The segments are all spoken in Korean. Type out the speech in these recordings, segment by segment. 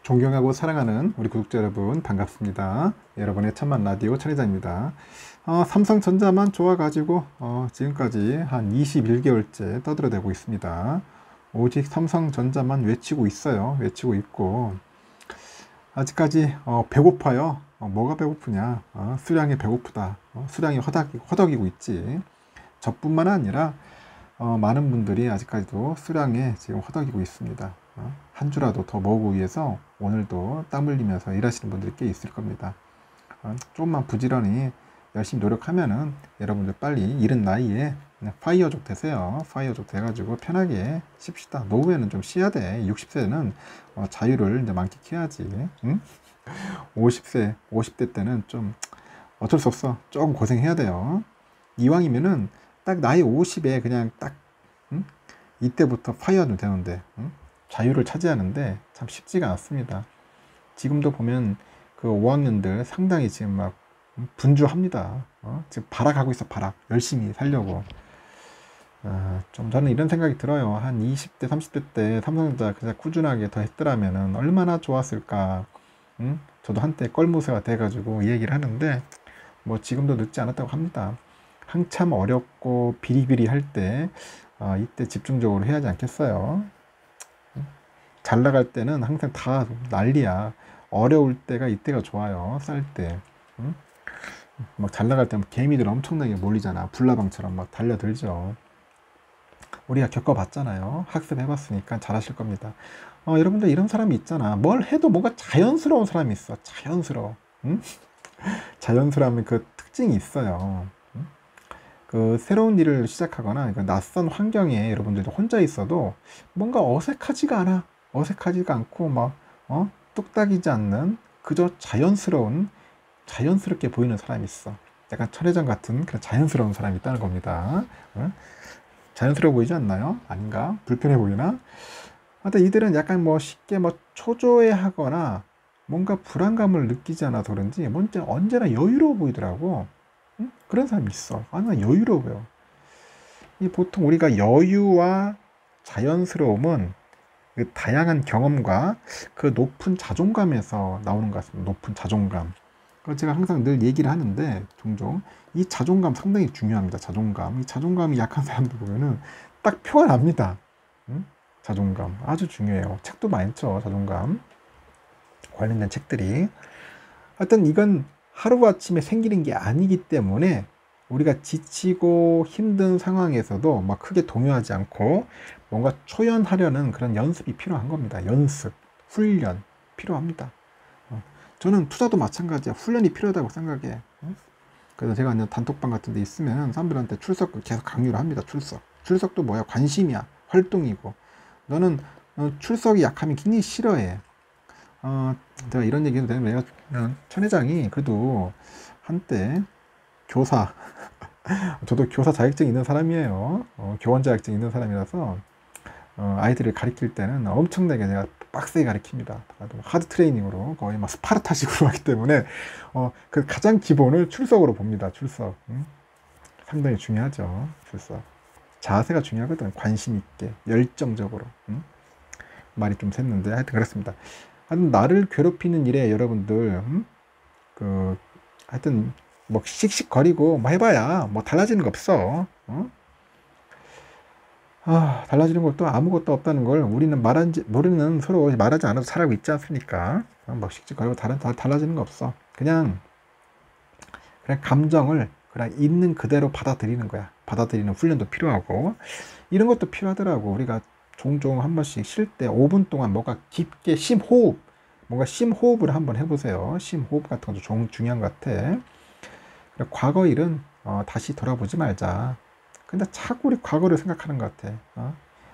존경하고 사랑하는 우리 구독자 여러분 반갑습니다. 여러분의 천만 라디오 천혜자입니다. 삼성전자만 좋아가지고 지금까지 한 21개월째 떠들어대고 있습니다. 오직 삼성전자만 외치고 있어요. 외치고 있고 아직까지 배고파요. 뭐가 배고프냐? 수량이 배고프다. 수량이 허덕이고 있지. 저뿐만 아니라 많은 분들이 아직까지도 수량에 지금 허덕이고 있습니다. 한 주라도 더 먹기 위해서 오늘도 땀 흘리면서 일하시는 분들이 꽤 있을 겁니다. 조금만 부지런히 열심히 노력하면은 여러분들 빨리 이른 나이에 파이어족 되세요. 파이어족 돼가지고 편하게 쉽시다. 노후에는 좀 쉬어야 돼. 60세는 자유를 이제 만끽해야지. 응? 50대 때는 좀 어쩔 수 없어. 조금 고생해야 돼요. 이왕이면은 딱 나이 50에 그냥 딱 이때부터 파이어도 되는데 자유를 차지하는데 참 쉽지가 않습니다. 지금도 보면 그 5학년들 상당히 지금 막 분주합니다. 지금 발악하고 있어. 발악 열심히 살려고. 좀 저는 이런 생각이 들어요. 한 20대 30대 때 삼성전자 그냥 꾸준하게 더 했더라면은 얼마나 좋았을까. 저도 한때 껄무새가 돼가지고 이 얘기를 하는데 뭐 지금도 늦지 않았다고 합니다. 한참 어렵고 비리비리 할 때 이때 집중적으로 해야 하지 않겠어요? 잘 나갈 때는 항상 다 난리야. 어려울 때가 이때가 좋아요. 쌀 때. 막 잘 나갈 때면 개미들 엄청나게 몰리잖아. 불나방처럼 막 달려들죠. 우리가 겪어봤잖아요. 학습해봤으니까 잘하실 겁니다. 여러분들 이런 사람이 있잖아. 뭘 해도 뭔가 자연스러운 사람이 있어. 자연스러워. 응? 자연스러움의 그 특징이 있어요. 그 새로운 일을 시작하거나 낯선 환경에 여러분들도 혼자 있어도 뭔가 어색하지가 않아. 어색하지가 않고 막 뚝딱이지 않는 그저 자연스럽게 보이는 사람이 있어. 약간 철회장 같은 그런 자연스러운 사람이 있다는 겁니다. 자연스러워 보이지 않나요? 아닌가? 불편해 보이나? 하여튼 이들은 약간 뭐 쉽게 뭐 초조해하거나 뭔가 불안감을 느끼지 않아서 그런지 언제나 여유로워 보이더라고. 그런 사람이 있어. 난 여유로워요. 이 보통 우리가 여유와 자연스러움은 그 다양한 경험과 그 높은 자존감에서 나오는 것 같습니다. 높은 자존감. 제가 항상 늘 얘기를 하는데 종종 이 자존감 상당히 중요합니다. 자존감. 이 자존감이 약한 사람들 보면은 딱 표가 납니다. 자존감 아주 중요해요. 책도 많죠. 자존감 관련된 책들이. 하여튼 이건 하루아침에 생기는 게 아니기 때문에 우리가 지치고 힘든 상황에서도 막 크게 동요하지 않고 뭔가 초연하려는 그런 연습이 필요한 겁니다. 연습, 훈련 필요합니다. 저는 투자도 마찬가지야. 훈련이 필요하다고 생각해. 그래서 제가 그냥 단톡방 같은 데 있으면 사람들한테 출석 계속 강요를 합니다. 출석도 뭐야? 관심이야. 활동이고. 너는 출석이 약하면 굉장히 싫어해. 내가 이런 얘기해도 되는 내가 천 회장이 그래도 한때 교사 저도 교사 자격증 있는 사람이에요. 교원 자격증 있는 사람이라서 아이들을 가르칠 때는 엄청나게 내가 빡세게 가르칩니다. 하드 트레이닝으로 거의 막 스파르타식으로 하기 때문에 그 가장 기본을 출석으로 봅니다. 출석. 상당히 중요하죠. 출석. 자세가 중요하거든. 관심 있게 열정적으로. 말이 좀 샜는데 하여튼 그렇습니다. 하여튼 나를 괴롭히는 일에 여러분들 하여튼 뭐 씩씩거리고 뭐 해봐야 뭐 달라지는 거 없어. 달라지는 것도 아무것도 없다는 걸 우리는 서로 말하지 않아도 잘하고 있지 않습니까? 뭐 씩씩거리고 달라지는 거 없어. 그냥 감정을 그냥 있는 그대로 받아들이는 거야. 받아들이는 훈련도 필요하고 이런 것도 필요하더라고. 우리가 종종 한 번씩 쉴 때 5분 동안 뭔가 깊게 심호흡을 한번 해보세요. 심호흡 같은 것도 중요한 것 같아. 과거 일은 다시 돌아보지 말자. 근데 자꾸 우리 과거를 생각하는 것 같아.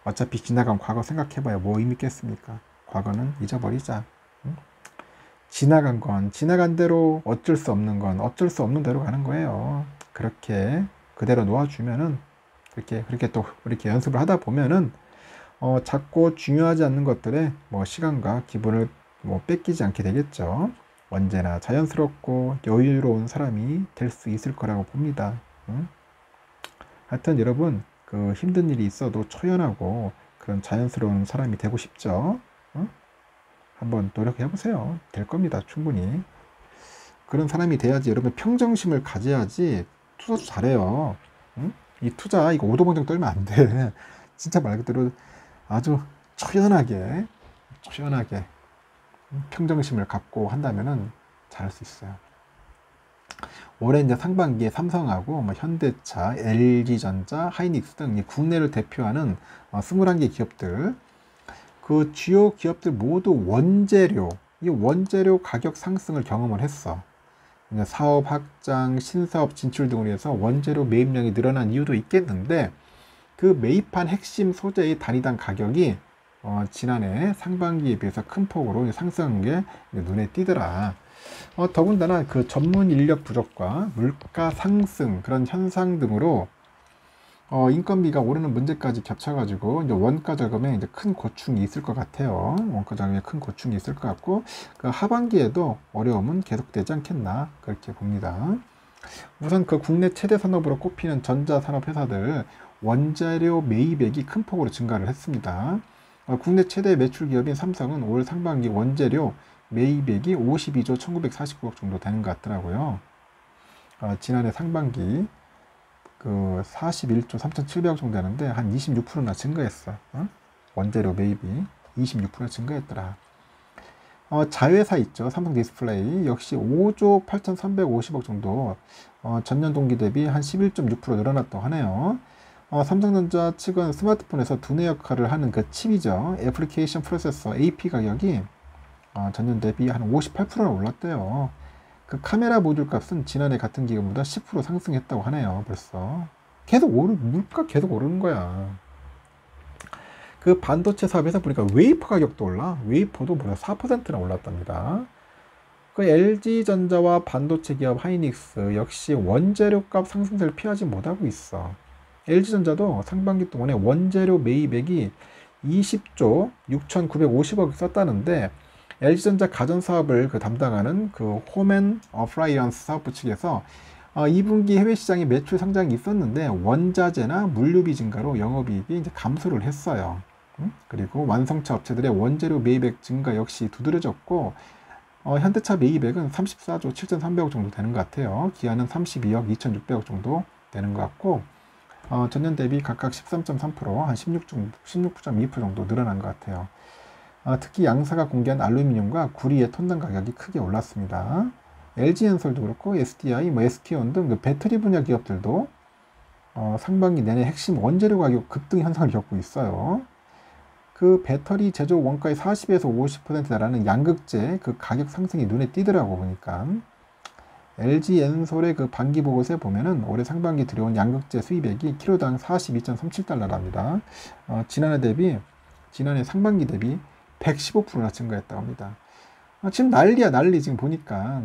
어차피 지나간 과거 생각해봐야 뭐 의미 있겠습니까? 과거는 잊어버리자. 지나간 건 지나간 대로, 어쩔 수 없는 건 어쩔 수 없는 대로 가는 거예요. 그렇게 그대로 놓아주면은 그렇게 또 이렇게 연습을 하다 보면은 자꾸 중요하지 않는 것들에 뭐 시간과 기분을 뭐 뺏기지 않게 되겠죠. 언제나 자연스럽고 여유로운 사람이 될 수 있을 거라고 봅니다. 하여튼 여러분 그 힘든 일이 있어도 초연하고 그런 자연스러운 사람이 되고 싶죠. 한번 노력해 보세요. 될 겁니다. 충분히. 그런 사람이 돼야지, 여러분 평정심을 가져야지 투자 잘해요. 응? 이 투자 이거 오도방정 떨면 안 돼. 진짜 말 그대로 아주 초연하게 평정심을 갖고 한다면은 잘할 수 있어요. 올해 이제 상반기에 삼성하고 뭐 현대차, LG전자, 하이닉스 등 국내를 대표하는 21개 기업들, 그 주요 기업들 모두 이 원재료 가격 상승을 경험을 했어. 사업 확장, 신사업 진출 등으로 해서 원재료 매입량이 늘어난 이유도 있겠는데, 그 매입한 핵심 소재의 단위당 가격이 지난해 상반기에 비해서 큰 폭으로 상승한 게 눈에 띄더라. 더군다나 그 전문 인력 부족과 물가 상승 그런 현상 등으로 인건비가 오르는 문제까지 겹쳐가지고 이제 원가 저금에 이제 큰 고충이 있을 것 같아요. 원가 저금에 큰 고충이 있을 것 같고, 그 하반기에도 어려움은 계속되지 않겠나 그렇게 봅니다. 우선 그 국내 최대 산업으로 꼽히는 전자산업 회사들 원재료 매입액이 큰 폭으로 증가를 했습니다. 국내 최대 매출 기업인 삼성은 올 상반기 원재료 매입액이 52조 1949억 정도 되는 것 같더라고요. 지난해 상반기 그 41조 3,700억 정도 되는데 한 26%나 증가했어. 원재료 매입이 26% 증가했더라. 자회사 있죠. 삼성 디스플레이 역시 5조 8,350억 정도 전년 동기 대비 한 11.6% 늘어났다고 하네요. 삼성전자 측은 스마트폰에서 두뇌 역할을 하는 그 칩이죠. 애플리케이션 프로세서 AP 가격이 전년 대비 한 58%나 올랐대요. 그 카메라 모듈 값은 지난해 같은 기간보다 10% 상승했다고 하네요. 벌써 물가 계속 오르는 거야. 그 반도체 사업에서 보니까 웨이퍼 가격도 올라. 웨이퍼도 무려 4%나 올랐답니다. 그 LG전자와 반도체 기업 하이닉스 역시 원재료값 상승세를 피하지 못하고 있어. LG전자도 상반기 동안에 원재료 매입액이 20조 6,950억 썼다는데, LG전자 가전사업을 담당하는 그 홈앤 어플라이언스 사업부 측에서 2분기 해외 시장의 매출 성장이 있었는데 원자재나 물류비 증가로 영업이익이 이제 감소를 했어요. 그리고 완성차 업체들의 원재료 매입액 증가 역시 두드러졌고, 현대차 매입액은 34조 7,300억 정도 되는 것 같아요. 기아는 32억 2,600억 정도 되는 것 같고, 전년 대비 각각 13.3%, 한 16.2% 정도 늘어난 것 같아요. 특히 양사가 공개한 알루미늄과 구리의 톤당 가격이 크게 올랐습니다. LG엔솔도 그렇고 SDI, SK온 등 그 배터리 분야 기업들도 상반기 내내 핵심 원재료 가격 급등 현상을 겪고 있어요. 그 배터리 제조 원가의 40에서 50% 달하는 양극재 그 가격 상승이 눈에 띄더라고 보니까. LG엔솔의 그 반기 보고서에 보면은 올해 상반기 들여온 양극재 수입액이 키로당 42.37달러랍니다. 지난해 상반기 대비 115%나 증가했다고 합니다. 지금 난리야, 난리. 지금 보니까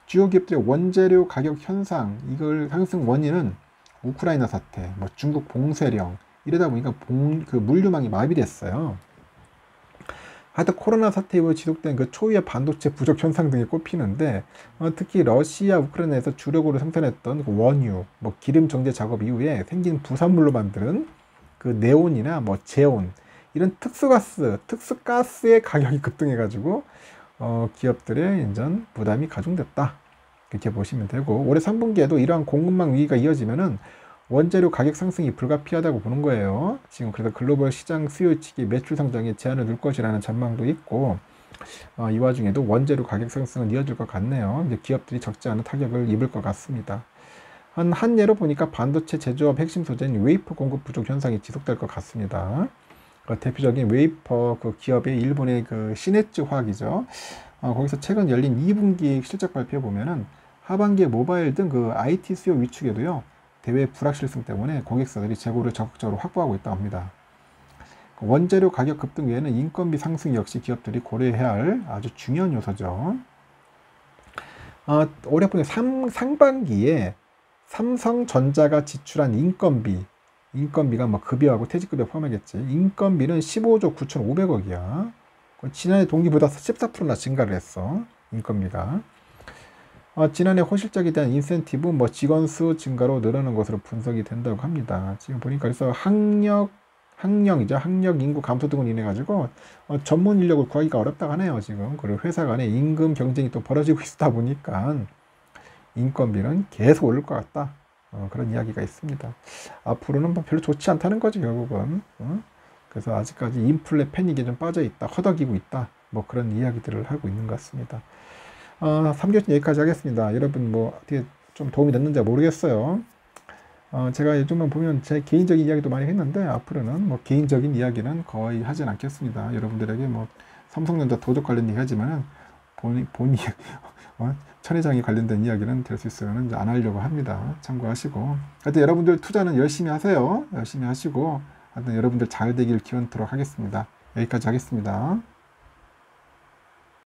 주요 기업들의 원재료 가격 현상, 이걸 상승 원인은 우크라이나 사태, 뭐 중국 봉쇄령, 이러다 보니까 그 물류망이 마비됐어요. 하여튼 코로나 사태 이후에 지속된 그 초유의 반도체 부족 현상 등이 꼽히는데, 특히 러시아, 우크라이나에서 주력으로 생산했던 그 원유, 뭐 기름 정제 작업 이후에 생긴 부산물로 만든 그 네온이나 뭐 제온, 이런 특수가스의 가격이 급등해가지고 기업들의 인전 부담이 가중됐다. 이렇게 보시면 되고, 올해 3분기에도 이러한 공급망 위기가 이어지면은 원재료 가격 상승이 불가피하다고 보는 거예요. 지금 그래서 글로벌 시장 수요 측이 매출 성장에 제한을 둘 것이라는 전망도 있고, 이 와중에도 원재료 가격 상승은 이어질 것 같네요. 이제 기업들이 적지 않은 타격을 입을 것 같습니다. 한 예로 보니까 반도체 제조업 핵심 소재인 웨이퍼 공급 부족 현상이 지속될 것 같습니다. 대표적인 웨이퍼 그 기업의 일본의 그 시네츠 화학이죠. 거기서 최근 열린 2분기 실적 발표에 보면은 하반기에 모바일 등 그 IT 수요 위축에도요, 대외 불확실성 때문에 고객사들이 재고를 적극적으로 확보하고 있다고 합니다. 원재료 가격 급등 외에는 인건비 상승 역시 기업들이 고려해야 할 아주 중요한 요소죠. 올해 보니 상반기에 삼성전자가 지출한 인건비가 뭐 급여하고 퇴직급여 포함하겠지. 인건비는 15조 9,500억이야. 지난해 동기보다 14%나 증가를 했어. 인건비가. 지난해 호실적에 대한 인센티브, 뭐 직원 수 증가로 늘어난 것으로 분석이 된다고 합니다. 지금 보니까 그래서 학력, 학령이죠. 학력, 인구 감소 등으로 인해 가지고 전문 인력을 구하기가 어렵다고 하네요. 지금 그리고 회사 간의 임금 경쟁이 또 벌어지고 있다 보니까 인건비는 계속 오를 것 같다. 그런 이야기가 있습니다. 앞으로는 뭐 별로 좋지 않다는 거죠, 결국은. 그래서 아직까지 인플레 패닉에 좀 빠져 있다, 허덕이고 있다. 뭐 그런 이야기들을 하고 있는 것 같습니다. 3교시 여기까지 하겠습니다. 여러분 뭐 어떻게 좀 도움이 됐는지 모르겠어요. 제가 요즘은 보면 제 개인적인 이야기도 많이 했는데 앞으로는 뭐 개인적인 이야기는 거의 하진 않겠습니다. 여러분들에게 뭐 삼성전자 도적 관련 얘기 하지만은 본인 천회장이 관련된 이야기는 될 수 있으면 안 하려고 합니다. 참고하시고 하여튼 여러분들 투자는 열심히 하세요. 열심히 하시고 하여튼 여러분들 잘 되길 기원토록 하겠습니다. 여기까지 하겠습니다.